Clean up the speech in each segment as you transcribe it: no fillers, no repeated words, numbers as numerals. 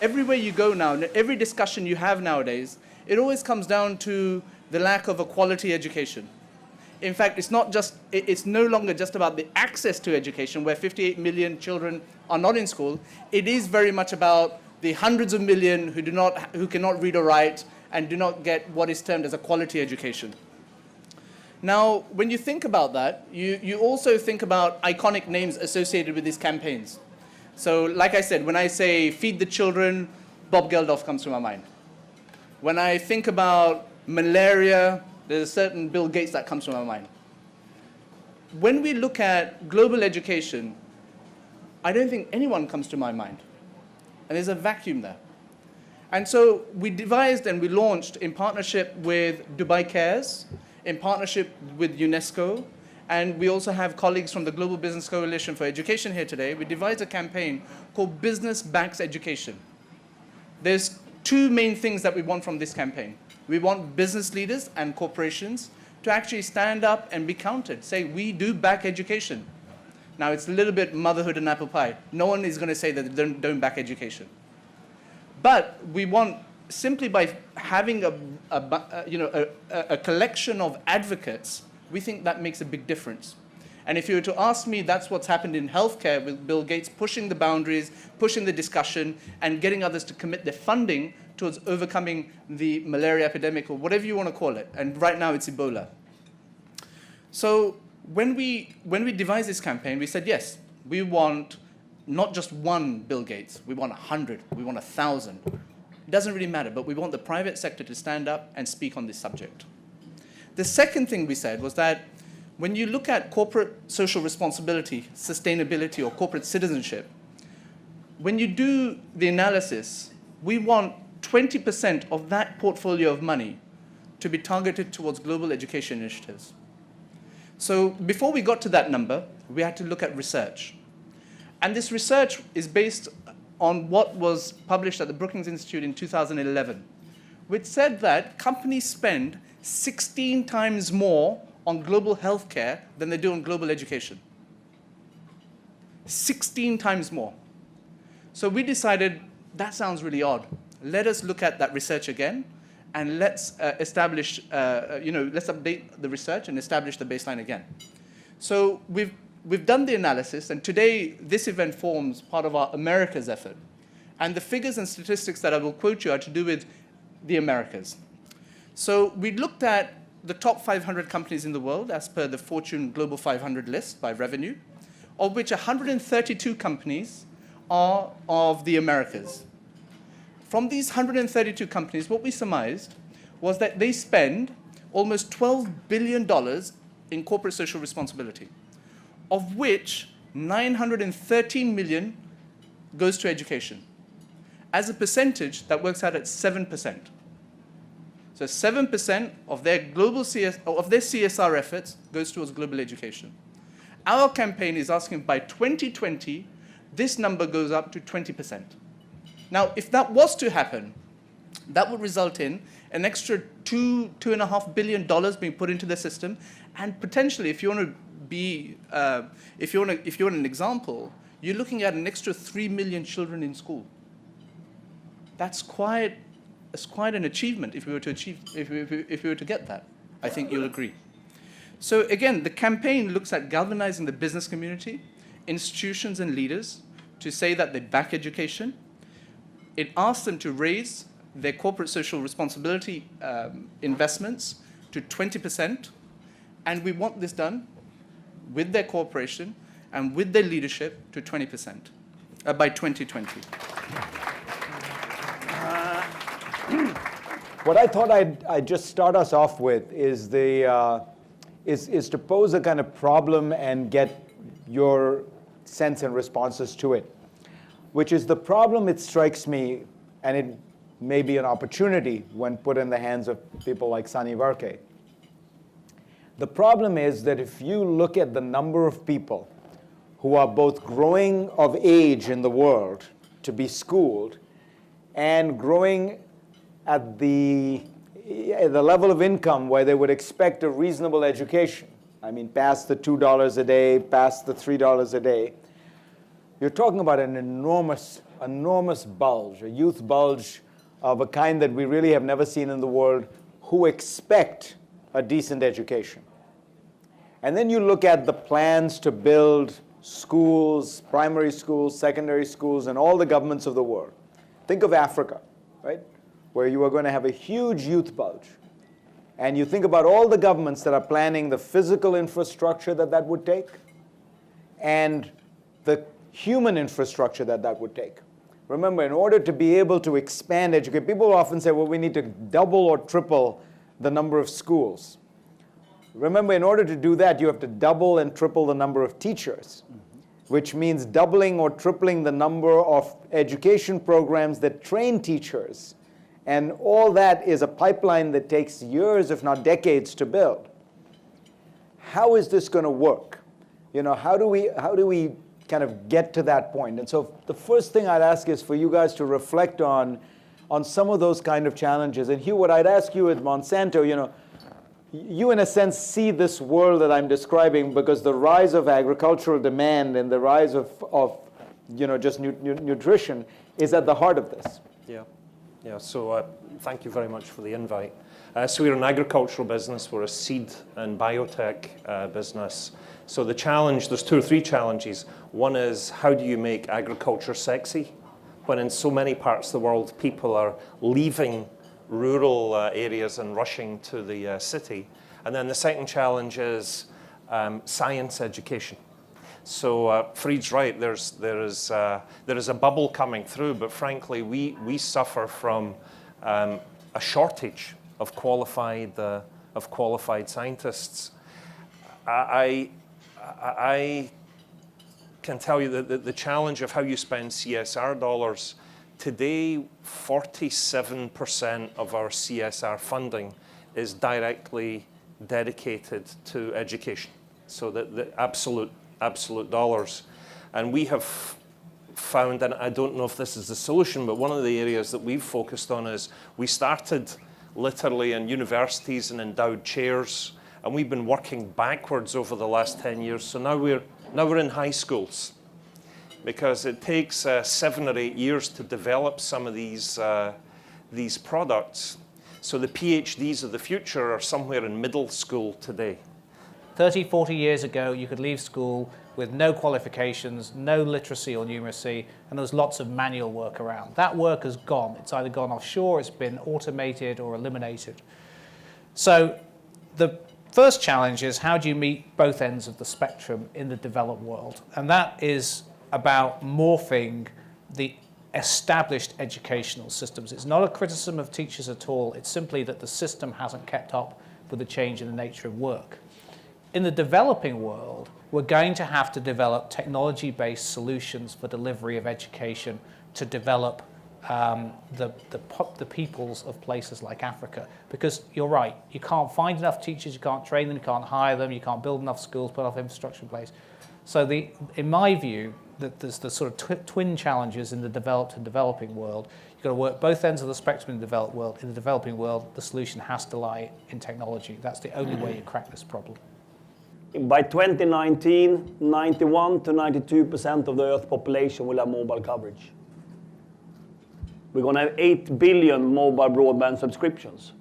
Everywhere you go now, every discussion you have nowadays, it always comes down to the lack of a quality education. In fact, it's no longer just about the access to education, where 58 million children are not in school. It is very much about the hundreds of millions who cannot read or write and do not get what is termed as a quality education. Now, when you think about that, you also think about iconic names associated with these campaigns. So, like I said, when I say feed the children, Bob Geldof comes to my mind. When I think about malaria, there's a certain Bill Gates that comes to my mind. When we look at global education, I don't think anyone comes to my mind. And there's a vacuum there. And so we devised and we launched in partnership with Dubai Cares, in partnership with UNESCO, and we also have colleagues from the Global Business Coalition for Education here today. We devised a campaign called Business Backs Education. There's two main things that we want from this campaign. We want business leaders and corporations to actually stand up and be counted, say, we do back education. Now, it's a little bit motherhood and apple pie. No one is going to say that they don't back education. But we want, simply by having a collection of advocates, we think that makes a big difference. And if you were to ask me, that's what's happened in healthcare with Bill Gates pushing the boundaries, pushing the discussion, and getting others to commit their funding towards overcoming the malaria epidemic, or whatever you want to call it. And right now it's Ebola. So when we devised this campaign, we said, yes, we want not just one Bill Gates, we want 100, we want 1,000. It doesn't really matter, but we want the private sector to stand up and speak on this subject. The second thing we said was that when you look at corporate social responsibility, sustainability, or corporate citizenship, when you do the analysis, we want 20% of that portfolio of money to be targeted towards global education initiatives. So before we got to that number, we had to look at research. And this research is based on what was published at the Brookings Institute in 2011, which said that companies spend 16 times more on global healthcare than they do on global education. 16 times more. So we decided, that sounds really odd. Let us look at that research again, and let's let's update the research and establish the baseline again. So we've done the analysis, and today this event forms part of our Americas effort. And the figures and statistics that I will quote you are to do with the Americas. So we looked at the top 500 companies in the world as per the Fortune Global 500 list by revenue, of which 132 companies are of the Americas. From these 132 companies, what we surmised was that they spend almost $12 billion in corporate social responsibility, of which 913 million goes to education. As a percentage, that works out at 7%. So 7% of their CSR efforts goes towards global education. Our campaign is asking by 2020, this number goes up to 20%. Now, if that was to happen, that would result in an extra $2.5 billion being put into the system, and potentially, if you want an example, you're looking at an extra 3 million children in school. That's quite an achievement if we were to get that. I think you'll agree. So again, the campaign looks at galvanizing the business community, institutions and leaders to say that they back education. It asks them to raise their corporate social responsibility investments to 20%, and we want this done with their cooperation and with their leadership to 20% by 2020. What I thought I'd just start us off with is to pose a kind of problem and get your sense and responses to it, which is the problem, it strikes me, and it may be an opportunity when put in the hands of people like Sunny Varkey. The problem is that if you look at the number of people who are both growing of age in the world to be schooled and growing at the level of income where they would expect a reasonable education, I mean, past the $2 a day, past the $3 a day, you're talking about an enormous enormous bulge, a youth bulge of a kind that we really have never seen in the world, who expect a decent education. And then you look at the plans to build schools, primary schools, secondary schools, and all the governments of the world. Think of Africa, right? Where you are going to have a huge youth bulge. And you think about all the governments that are planning the physical infrastructure that would take, and the human infrastructure that would take. Remember, in order to be able to expand education, people often say, well, we need to double or triple the number of schools. Remember, in order to do that, you have to double and triple the number of teachers, which means doubling or tripling the number of education programs that train teachers. And all that is a pipeline that takes years, if not decades, to build. How is this going to work? You know, how do we kind of get to that point? And so the first thing I'd ask is for you guys to reflect on some of those kind of challenges. And Hugh, what I'd ask you at Monsanto, you know, you in a sense see this world that I'm describing because the rise of agricultural demand and the rise of you know, just nutrition is at the heart of this. Yeah. So thank you very much for the invite. So we're an agricultural business. We're a seed and biotech business. So the challenge, there's 2 or 3 challenges. One is, how do you make agriculture sexy? When in so many parts of the world, people are leaving rural areas and rushing to the city. And then the second challenge is science education. So Fried's right, there is a bubble coming through, but frankly, we suffer from a shortage of qualified scientists. I can tell you that the challenge of how you spend CSR dollars, today 47% of our CSR funding is directly dedicated to education. So the absolute dollars. And we have found, and I don't know if this is the solution, but one of the areas that we've focused on is we started literally in universities and endowed chairs, and we've been working backwards over the last 10 years. So now we're in high schools, because it takes 7 or 8 years to develop some of these products. So the PhDs of the future are somewhere in middle school today. 30, 40 years ago, you could leave school with no qualifications, no literacy or numeracy, and there was lots of manual work around. That work has gone. It's either gone offshore, it's been automated or eliminated. So the first challenge is, how do you meet both ends of the spectrum in the developed world? And that is about morphing the established educational systems. It's not a criticism of teachers at all. It's simply that the system hasn't kept up with the change in the nature of work. In the developing world, we're going to have to develop technology-based solutions for delivery of education to develop the peoples of places like Africa. Because you're right, you can't find enough teachers, you can't train them, you can't hire them, you can't build enough schools, put enough infrastructure in place. So in my view, there's the sort of twin challenges in the developed and developing world. You've got to work both ends of the spectrum in the developed world. In the developing world, the solution has to lie in technology. That's the only way you crack this problem. By 2019, 91 to 92% of the Earth population will have mobile coverage. We're going to have 8 billion mobile broadband subscriptions.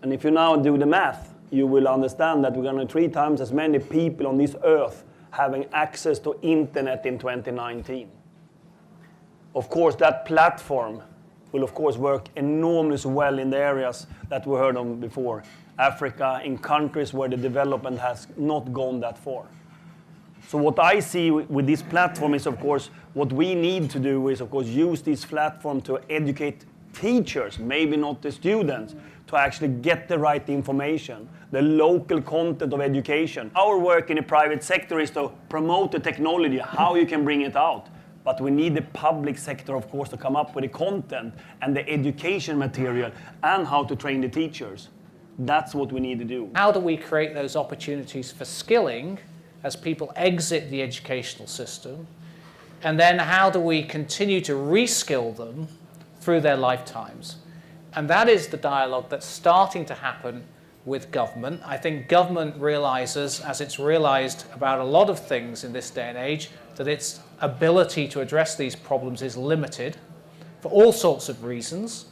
And if you now do the math, you will understand that we're going to have 3 times as many people on this Earth having access to internet in 2019. Of course, that platform will, of course, work enormously well in the areas that we heard of before. Africa, in countries where the development has not gone that far. So what I see with this platform is, of course, what we need to do is, of course, use this platform to educate teachers, maybe not the students, to actually get the right information, the local content of education. Our work in the private sector is to promote the technology, how you can bring it out. But we need the public sector, of course, to come up with the content and the education material and how to train the teachers. That's what we need to do. How do we create those opportunities for skilling as people exit the educational system? And then how do we continue to reskill them through their lifetimes? And that is the dialogue that's starting to happen with government. I think government realizes, as it's realized about a lot of things in this day and age, that it's ability to address these problems is limited for all sorts of reasons: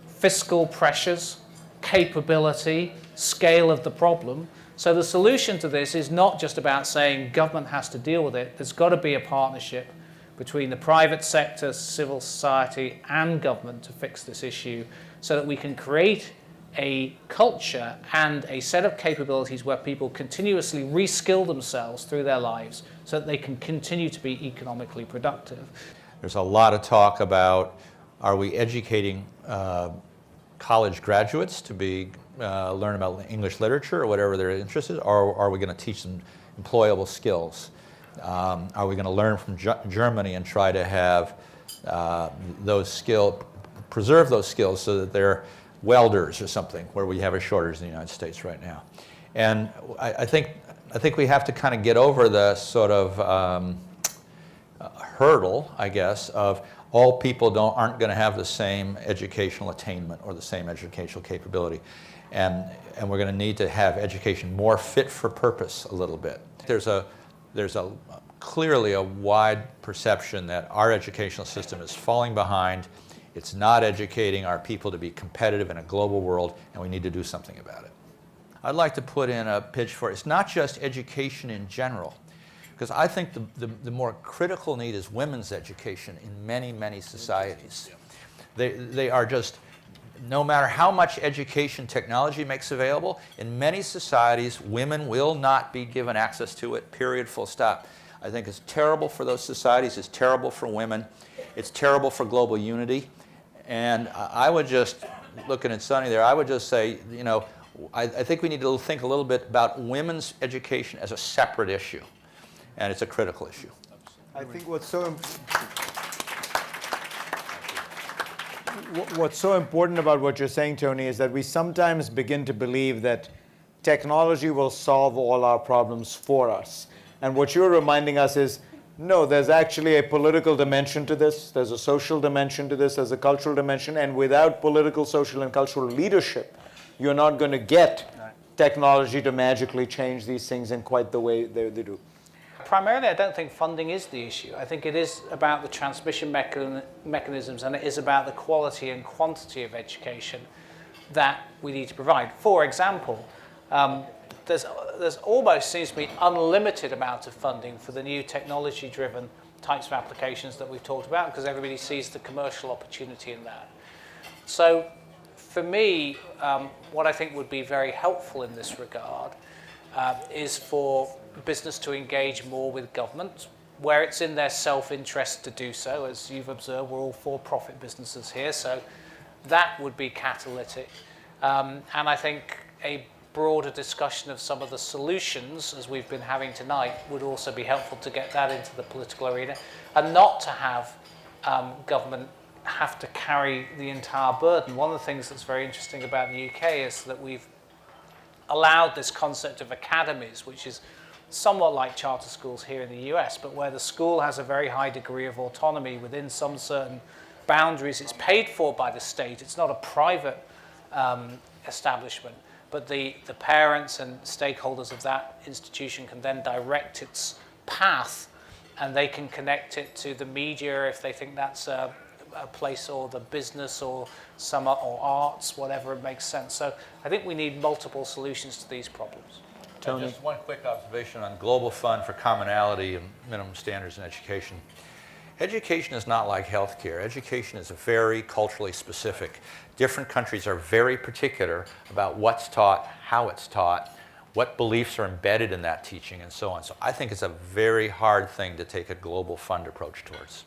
fiscal pressures, capability, scale of the problem. So the solution to this is not just about saying government has to deal with it. There's got to be a partnership between the private sector, civil society, and government to fix this issue, so that we can create a culture and a set of capabilities where people continuously reskill themselves through their lives so that they can continue to be economically productive. There's a lot of talk about, are we educating college graduates to learn about English literature or whatever their interest is, or are we going to teach them employable skills? Are we going to learn from Germany and try to have preserve those skills so that they're welders or something, where we have a shortage in the United States right now? And I think we have to kind of get over the sort of hurdle, I guess, of all people aren't going to have the same educational attainment or the same educational capability. And we're going to need to have education more fit for purpose a little bit. There's clearly a wide perception that our educational system is falling behind. It's not educating our people to be competitive in a global world, and we need to do something about it. I'd like to put in a pitch for it's not just education in general, because I think the more critical need is women's education in many, many societies. They are just, no matter how much education technology makes available, in many societies, women will not be given access to it, period, full stop. I think it's terrible for those societies, it's terrible for women, it's terrible for global unity. And I would just, looking at Sonny there, I would just say, you know, I think we need to think a little bit about women's education as a separate issue. And it's a critical issue. I think what's so important about what you're saying, Tony, is that we sometimes begin to believe that technology will solve all our problems for us. And what you're reminding us is, no, there's actually a political dimension to this, there's a social dimension to this, there's a cultural dimension, and without political, social, and cultural leadership, you're not going to get technology to magically change these things in quite the way they do. Primarily, I don't think funding is the issue. I think it is about the transmission mechanisms, and it is about the quality and quantity of education that we need to provide. For example, there's almost seems to be unlimited amount of funding for the new technology-driven types of applications that we've talked about, because everybody sees the commercial opportunity in that. So for me, what I think would be very helpful in this regard is for business to engage more with government, where it's in their self-interest to do so. As you've observed, we're all for-profit businesses here, so that would be catalytic. And I think a broader discussion of some of the solutions, as we've been having tonight, would also be helpful to get that into the political arena, and not to have government have to carry the entire burden. One of the things that's very interesting about the UK is that we've allowed this concept of academies, which is somewhat like charter schools here in the US, but where the school has a very high degree of autonomy within some certain boundaries. It's paid for by the state. It's not a private establishment, but the parents and stakeholders of that institution can then direct its path, and they can connect it to the media if they think that's a place, or the business, or or arts, whatever it makes sense. So I think we need multiple solutions to these problems. Tony? Just one quick observation on Global Fund for Commonality and Minimum Standards in Education. Education is not like healthcare. Education is very culturally specific. Different countries are very particular about what's taught, how it's taught, what beliefs are embedded in that teaching, and so on. So I think it's a very hard thing to take a global fund approach towards.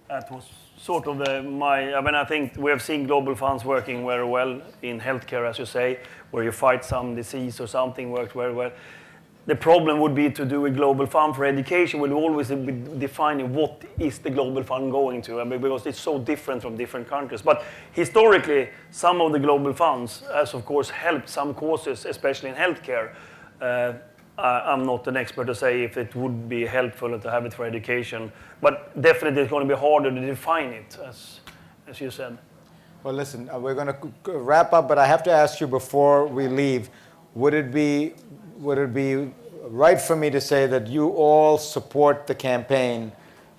That was sort of I think we have seen global funds working very well in healthcare, as you say, where you fight some disease or something worked very well. The problem would be to do a global fund for education. We'll always be defining what is the global fund going to, because it's so different from different countries. But historically, some of the global funds has, of course, helped some causes, especially in healthcare. I'm not an expert to say if it would be helpful to have it for education, but definitely it's going to be harder to define it, as you said. Well, listen, we're going to wrap up, but I have to ask you before we leave, would it be right for me to say that you all support the campaign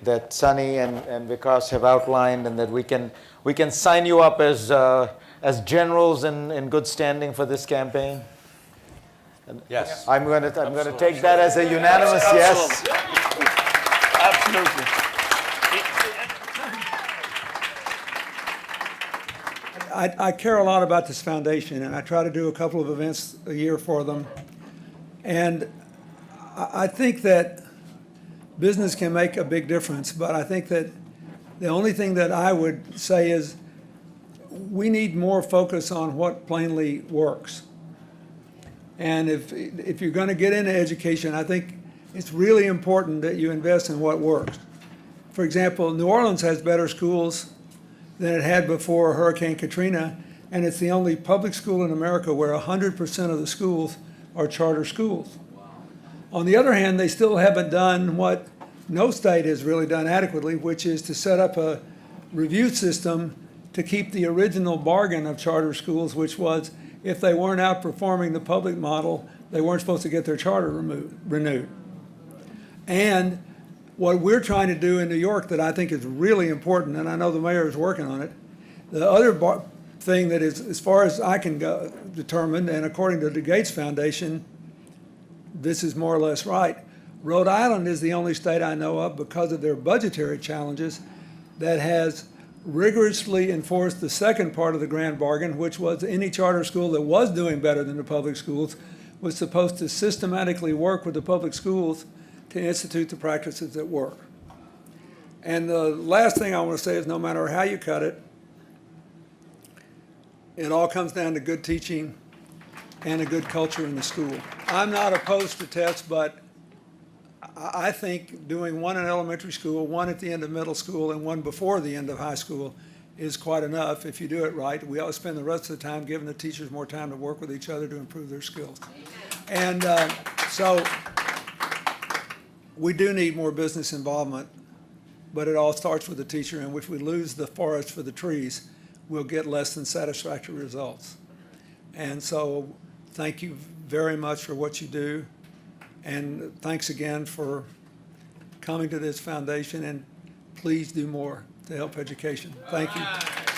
that Sunny and Vikas have outlined, and that we can sign you up as generals in good standing for this campaign? Yes. I'm going to take that as a unanimous yes. Absolutely. I care a lot about this foundation, and I try to do a couple of events a year for them. And I think that business can make a big difference, but I think that the only thing that I would say is we need more focus on what plainly works. And if you're going to get into education, I think it's really important that you invest in what works. For example, New Orleans has better schools than it had before Hurricane Katrina, and it's the only public school in America where 100% of the schools are charter schools. On the other hand, they still haven't done what no state has really done adequately, which is to set up a review system to keep the original bargain of charter schools, which was if they weren't outperforming the public model, they weren't supposed to get their charter renewed. And what we're trying to do in New York that I think is really important, and I know the mayor is working on it, the other thing that is, as far as I can determine, and according to the Gates Foundation, this is more or less right, Rhode Island is the only state I know of, because of their budgetary challenges, that has rigorously enforced the second part of the grand bargain, which was any charter school that was doing better than the public schools was supposed to systematically work with the public schools to institute the practices that work. And the last thing I want to say is no matter how you cut it, it all comes down to good teaching and a good culture in the school. I'm not opposed to tests, but I think doing one in elementary school, one at the end of middle school, and one before the end of high school is quite enough if you do it right. We ought to spend the rest of the time giving the teachers more time to work with each other to improve their skills. And so we do need more business involvement, but it all starts with the teacher, and if we lose the forest for the trees, we'll get less than satisfactory results. And so thank you very much for what you do, and thanks again for coming to this foundation, and please do more to help education. Thank you.